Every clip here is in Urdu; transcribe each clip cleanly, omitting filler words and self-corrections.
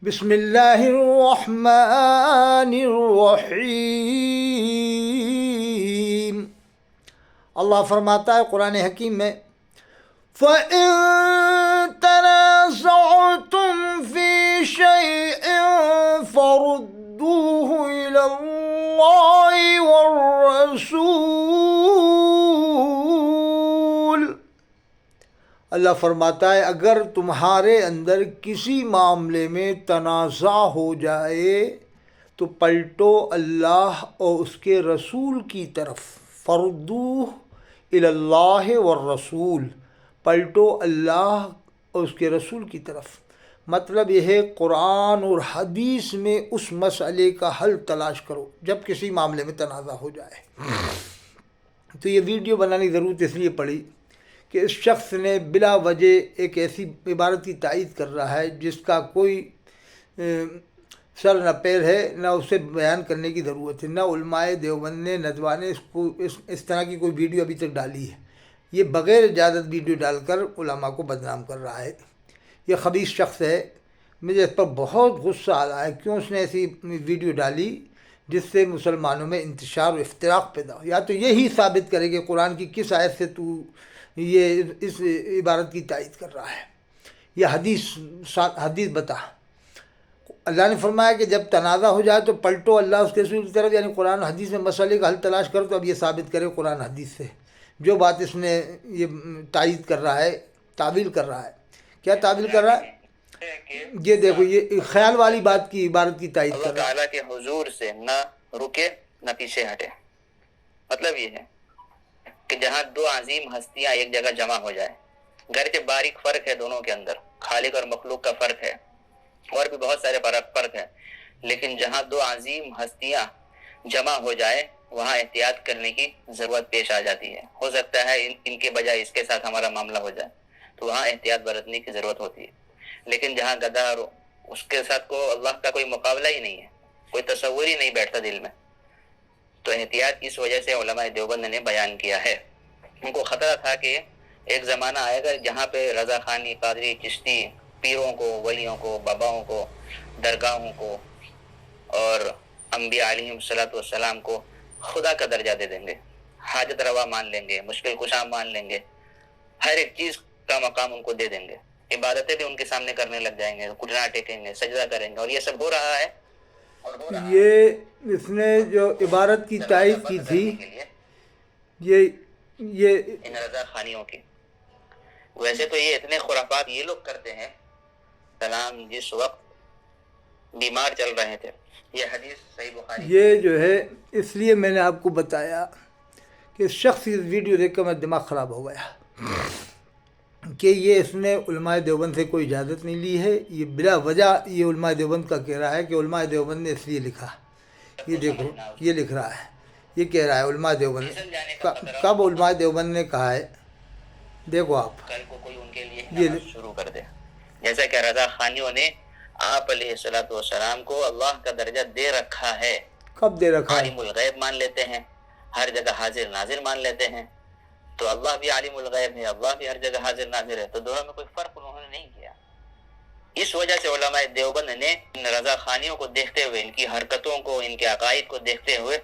بسم اللہ الرحمن الرحیم۔ اللہ فرماتا ہے قرآن حکیم میں فَإِن تَنَازَعْتُمْ فِي شَيْءٍ فَرُدُّوهُ إِلَى اللَّهِ وَالرَّسُولِ۔ اللہ فرماتا ہے اگر تمہارے اندر کسی معاملے میں تنازع ہو جائے تو پلٹو اللہ اور اس کے رسول کی طرف، فردوہ الی اللہ والرسول، پلٹو اللہ اور اس کے رسول کی طرف۔ مطلب یہ ہے قرآن اور حدیث میں اس مسئلے کا حل تلاش کرو جب کسی معاملے میں تنازع ہو جائے۔ تو یہ ویڈیو بنانے کی ضرورت اس لیے پڑی کہ اس شخص نے بلا وجہ ایک ایسی عبارت کی تائید کر رہا ہے جس کا کوئی سر نہ پیر ہے، نہ اسے بیان کرنے کی ضرورت ہے، نہ علماء دیوبند نے ندوہ نے اس طرح کی کوئی ویڈیو ابھی تک ڈالی ہے۔ یہ بغیر اجازت ویڈیو ڈال کر علماء کو بدنام کر رہا ہے۔ یہ خبیث شخص ہے، مجھے اس پر بہت غصہ آ رہا ہے کیوں اس نے ایسی ویڈیو ڈالی جس سے مسلمانوں میں انتشار و افتراق پیدا ہو۔ یا تو یہی ثابت کرے کہ قرآن کی کس آیت سے تو یہ اس عبارت کی تائید کر رہا ہے، یہ حدیث بتا۔ اللہ نے فرمایا کہ جب تنازع ہو جائے تو پلٹو اللہ اس کے رسول کی طرف، یعنی قرآن حدیث میں مسئلے کا حل تلاش کرو۔ تو اب یہ ثابت کرے قرآن حدیث سے جو بات اس نے یہ تائید کر رہا ہے، تعویل کر رہا ہے۔ کیا تعویل کر رہا ہے؟ یہ دیکھو، یہ خیال والی بات کی عبارت کی تائید کر رہا ہے۔ اللہ تعالیٰ کے حضور سے نہ رکے نہ پیچھے ہٹے۔ مطلب یہ ہے کہ جہاں دو عظیم ہستیاں ایک جگہ جمع ہو جائے، گرچہ باریک فرق ہے دونوں کے اندر، خالق اور مخلوق کا فرق ہے اور بھی بہت سارے فرق ہے، لیکن جہاں دو عظیم ہستیاں جمع ہو جائے وہاں احتیاط کرنے کی ضرورت پیش آ جاتی ہے۔ ہو سکتا ہے ان کے بجائے اس کے ساتھ ہمارا معاملہ ہو جائے، تو وہاں احتیاط برتنے کی ضرورت ہوتی ہے۔ لیکن جہاں گدھا اور اس کے ساتھ کو اللہ کا کوئی مقابلہ ہی نہیں ہے، کوئی تصور ہی نہیں بیٹھتا دل میں، تو احتیاط اس وجہ سے علماء دیوبند نے بیان کیا ہے۔ ان کو خطرہ تھا کہ ایک زمانہ آئے گا جہاں پہ رضا خانی، قادری، چشتی پیروں کو، ولیوں کو، باباؤں کو، درگاہوں کو اور انبیاء علیہم الصلوۃ والسلام کو خدا کا درجہ دے دیں گے، حاجت روا مان لیں گے، مشکل کشا مان لیں گے، ہر ایک چیز کا مقام ان کو دے دیں گے، عبادتیں بھی ان کے سامنے کرنے لگ جائیں گے، گھٹنا ٹیکیں گے، سجدہ کریں گے، اور یہ سب ہو رہا ہے۔ یہ اس نے جو عبارت کی تائید کی تھی یہ ان رضا خانیوں کی، ویسے تو یہ اتنے خرافات یہ لوگ کرتے ہیں۔ سلام جس وقت بیمار چل رہے تھے، یہ حدیث صحیح بخاری، یہ جو ہے اس لیے میں نے آپ کو بتایا کہ اس شخص کی ویڈیو دیکھ کر میرا دماغ خراب ہو گیا کہ یہ اس نے علماء دیوبند سے کوئی اجازت نہیں لی ہے۔ یہ بلا وجہ یہ علماء دیوبند کا کہہ رہا ہے کہ علماء دیوبند نے اس لیے لکھا۔ یہ دیکھو، یہ لکھ رہا ہے، یہ کہہ رہا ہے علماء دیوبند۔ کب علماء دیوبند نے کہا ہے؟ دیکھو آپ، کل کو کوئی ان کے لیے نماز شروع کر دے، جیسا کہ رضا خانیوں نے آپ علیہ الصلوۃ والسلام کو اللہ کا درجہ دے رکھا ہے۔ کب دے رکھا ہے؟ عالم الغیب مان لیتے ہیں، ہر جگہ حاضر ناظر مان لیتے ہیں، تو اللہ بھی عالم الغیب ہے، اللہ بھی ہر جگہ حاضر ناظر ہے، تو دونوں میں کوئی فرق انہوں نے نہیں کیا۔ اس وجہ سے علماء دیوبند نے ان رضا خانیوں کو دیکھتے ہوئے، ان کی حرکتوں کو، ان کے عقائد کو دیکھتے ہوئے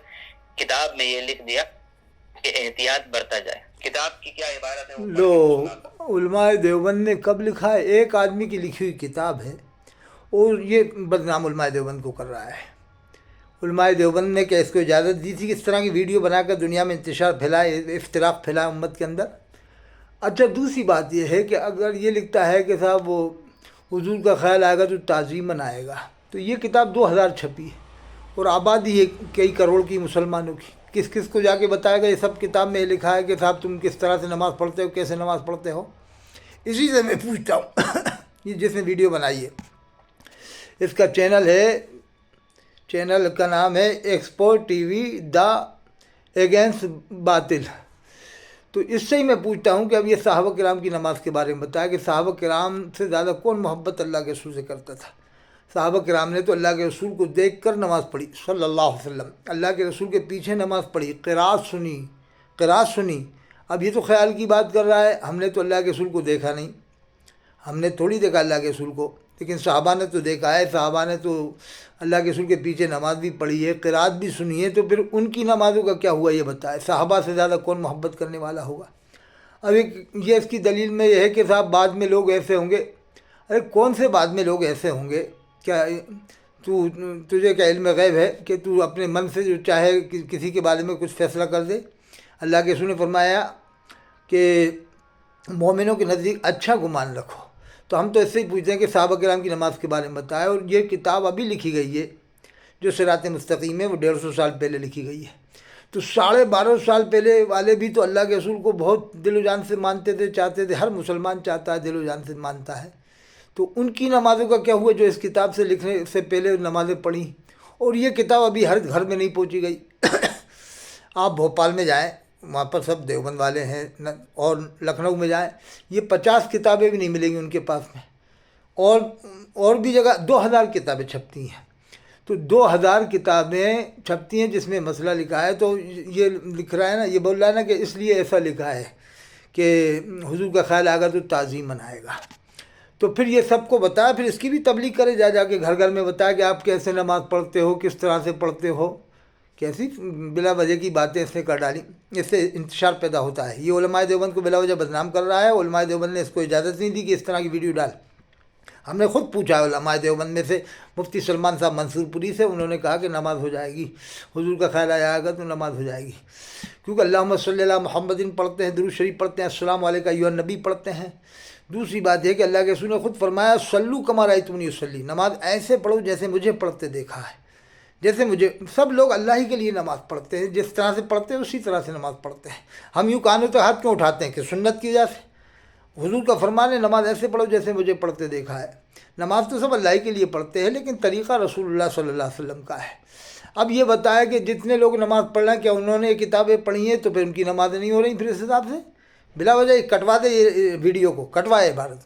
کتاب میں یہ لکھ دیا کہ احتیاط برتا جائے۔ کتاب کی کیا عبارت ہے؟ لو، علماء دیوبند نے کب لکھا ہے؟ ایک آدمی کی لکھی ہوئی کتاب ہے اور یہ بدنام علماء دیوبند کو کر رہا ہے۔ علماء دیوبند نے کیا اس کو اجازت دی تھی کہ اس طرح کی ویڈیو بنا کر دنیا میں انتشار پھیلائے، افتراق پھیلائے امت کے اندر؟ اچھا، دوسری بات یہ ہے کہ اگر یہ لکھتا ہے کہ صاحب وہ حضور کا خیال آئے گا تو تعظیماً آئے گا، تو یہ کتاب 2000 چھپی ہے اور آبادی ہے کئی کروڑ کی مسلمانوں کی، کس کس کو جا کے بتائے گا؟ یہ سب کتاب میں لکھا ہے کہ صاحب تم کس طرح سے نماز پڑھتے ہو، کیسے نماز پڑھتے ہو۔ اسی سے میں پوچھتا ہوں یہ جس نے ویڈیو بنائی ہے، اس کا چینل کا نام ہے ایکسپورٹ ٹی وی دا اگینسٹ باطل۔ تو اس سے ہی میں پوچھتا ہوں کہ اب یہ صحابہ کرام کی نماز کے بارے میں بتایا کہ صحابہ کرام سے زیادہ کون محبت اللہ کے رسول سے کرتا تھا؟ صحابہ کرام نے تو اللہ کے رسول کو دیکھ کر نماز پڑھی صلی اللہ علیہ وسلم، اللہ کے رسول کے پیچھے نماز پڑھی، قرات سنی۔ اب یہ تو خیال کی بات کر رہا ہے، ہم نے تو اللہ کے رسول کو دیکھا نہیں، ہم نے تھوڑی دیکھا اللہ کے رسول کو، لیکن صحابہ نے تو دیکھا ہے، صحابہ نے تو اللہ کے رسول کے پیچھے نماز بھی پڑھی ہے، قرات بھی سنی ہے، تو پھر ان کی نمازوں کا کیا ہوا یہ بتائے، صحابہ سے زیادہ کون محبت کرنے والا ہوگا؟ اب ایک یہ اس کی دلیل میں یہ ہے کہ صاحب بعد میں لوگ ایسے ہوں گے، ارے کون سے بعد میں لوگ ایسے ہوں گے؟ کیا تجھے کیا علم غیب ہے کہ تو اپنے من سے جو چاہے کسی کے بارے میں کچھ فیصلہ کر دے؟ اللہ کے رسول نے فرمایا کہ مومنوں کے نزدیک اچھا گمان رکھو، تو ہم تو اس سے ہی پوچھتے ہیں کہ صحابہ کرام کی نماز کے بارے میں بتائے، اور یہ کتاب ابھی لکھی گئی ہے جو صراط مستقیم ہے، وہ 150 سال پہلے لکھی گئی ہے، تو 12.5 سال پہلے والے بھی تو اللہ کے رسول کو بہت دل و جان سے مانتے تھے، چاہتے تھے، ہر مسلمان چاہتا ہے، دل و جان سے مانتا ہے، تو ان کی نمازوں کا کیا ہوا جو اس کتاب سے لکھنے سے پہلے نمازیں پڑھیں؟ اور یہ کتاب ابھی ہر گھر میں نہیں پہنچی گئی۔ آپ بھوپال میں جائیں، وہاں پر سب دیوبند والے ہیں، اور لکھنؤ میں جائیں، یہ 50 کتابیں بھی نہیں ملیں گی ان کے پاس میں، اور بھی جگہ 2000 کتابیں چھپتی ہیں، تو 2000 کتابیں چھپتی ہیں جس میں مسئلہ لکھا ہے، تو یہ لکھ رہا ہے نا، یہ بول رہا ہے نا کہ اس لیے ایسا لکھا ہے کہ حضور کا خیال آئے گا تو تعظیم منائے گا، تو پھر یہ سب کو بتایا، پھر اس کی بھی تبلیغ کرے، جا کے گھر گھر میں بتایا کہ آپ کیسے نماز پڑھتے ہو، کس طرح سے پڑھتے ہو، کیسی بلا وجہ کی باتیں اس نے کر ڈالی، اس سے انتشار پیدا ہوتا ہے۔ یہ علماء دیوبند کو بلا وجہ بدنام کر رہا ہے، علماء دیوبند نے اس کو اجازت نہیں دی کہ اس طرح کی ویڈیو ڈال۔ ہم نے خود پوچھا علماء دیوبند میں سے، مفتی سلمان صاحب منصور پوری سے، انہوں نے کہا کہ نماز ہو جائے گی، حضور کا خیال آئے گا تو نماز ہو جائے گی، کیونکہ اللہم صلی اللہ محمد پڑھتے ہیں، درود شریف پڑھتے ہیں، السلام علیکم ایھا النبی پڑھتے ہیں۔ دوسری بات یہ کہ اللہ کے رسول نے خود فرمایا صلو کما رأیتمونی اصلی، نماز ایسے پڑھو جیسے مجھے پڑھتے دیکھا ہے، جیسے مجھے، سب لوگ اللہ ہی کے لیے نماز پڑھتے ہیں، جس طرح سے پڑھتے ہیں اسی طرح سے نماز پڑھتے ہیں۔ ہم یوں کانوں تو ہاتھ کیوں اٹھاتے ہیں کہ سنت کی وجہ سے؟ حضور کا فرمان ہے نماز ایسے پڑھو جیسے مجھے پڑھتے دیکھا ہے۔ نماز تو سب اللہ ہی کے لیے پڑھتے ہیں، لیکن طریقہ رسول اللہ صلی اللہ علیہ وسلم کا ہے۔ اب یہ بتایا کہ جتنے لوگ نماز پڑھ رہے ہیں کیا انہوں نے یہ کتابیں پڑھی ہیں، تو پھر ان کی نمازیں نہیں ہو رہی، پھر اس حساب سے بلا وجہ کٹوا دے، یہ ویڈیو کو کٹوائے بھارت۔